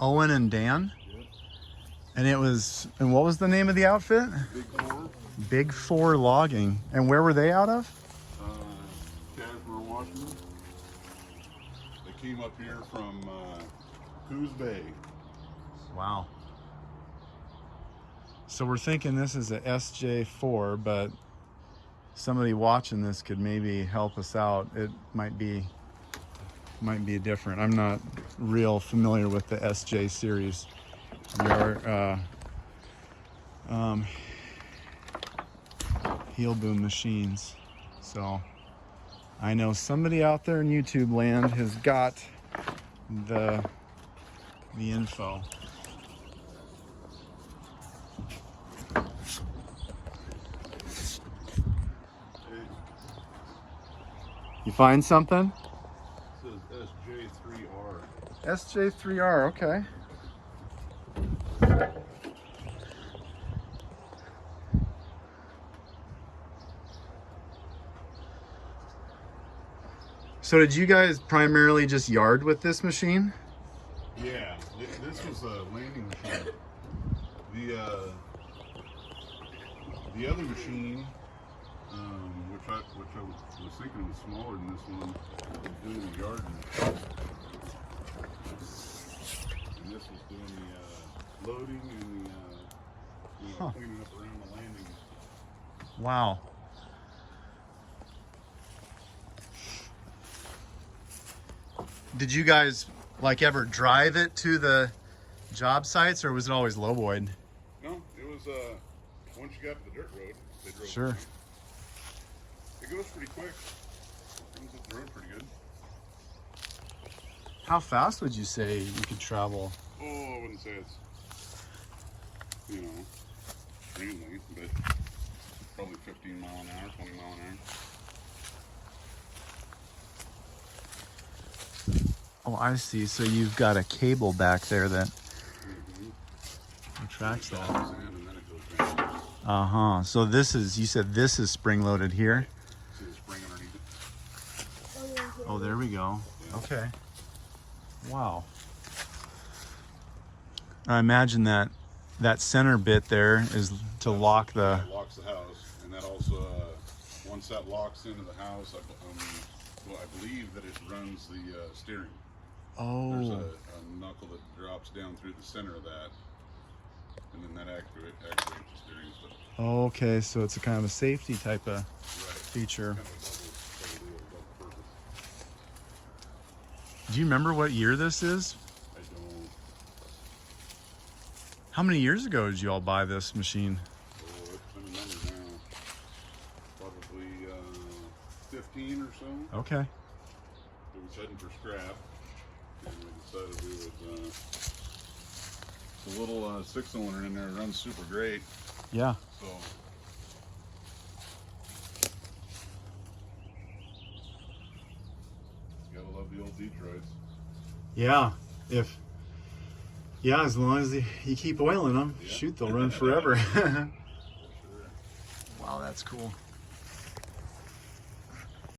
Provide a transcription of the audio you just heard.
Owen and Dan? Yep. And what was the name of the outfit? Big Four. Big Four Logging. And where were they out of? Casper, Washington. They came up here from Coos Bay. Wow. So we're thinking this is a SJ4, but somebody watching this could maybe help us out. It might be different. I'm not real familiar with the SJ series. Your heel boom machines. So I know somebody out there in YouTube land has got the info. You find something? It says SJ3R. SJ3R, okay. So did you guys primarily just yard with this machine? Yeah, this was a landing machine. The other machine, which I was thinking was smaller than this one, was doing the yard, and this was doing the loading and the cleaning up around the landing. Wow. Did you guys like ever drive it to the job sites, or was it always lowboyed? No, it was once you got to the dirt road, they drove. Sure. It goes pretty quick. It goes up the road pretty good. How fast would you say you could travel? Oh, I wouldn't say it's, extremely, but probably 15 mile an hour, 20 mile an hour. Oh, I see. So you've got a cable back there that tracks that. And then it goes down. Uh-huh. So you said this is spring-loaded here? See the spring underneath it? Oh, there we go. Okay. Wow. I imagine that center bit there is to lock the... That locks the house, and that also, once that locks into the house, I believe that it runs the steering. Oh. There's a knuckle that drops down through the center of that, and then that activates the steering stuff. Oh, okay, so it's a kind of a safety type of feature. Kind of a double purpose. Do you remember what year this is? I don't. How many years ago did you all buy this machine? Oh, it's been a number now. Probably 15 or so. Okay. It was heading for scrap, and we decided we would. It's a little 6-cylinder in there. It runs super great. Yeah. So. Gotta love the old Detroits. Yeah. As long as you keep oiling them, Yeah. shoot, they'll run forever. Sure. Wow, that's cool.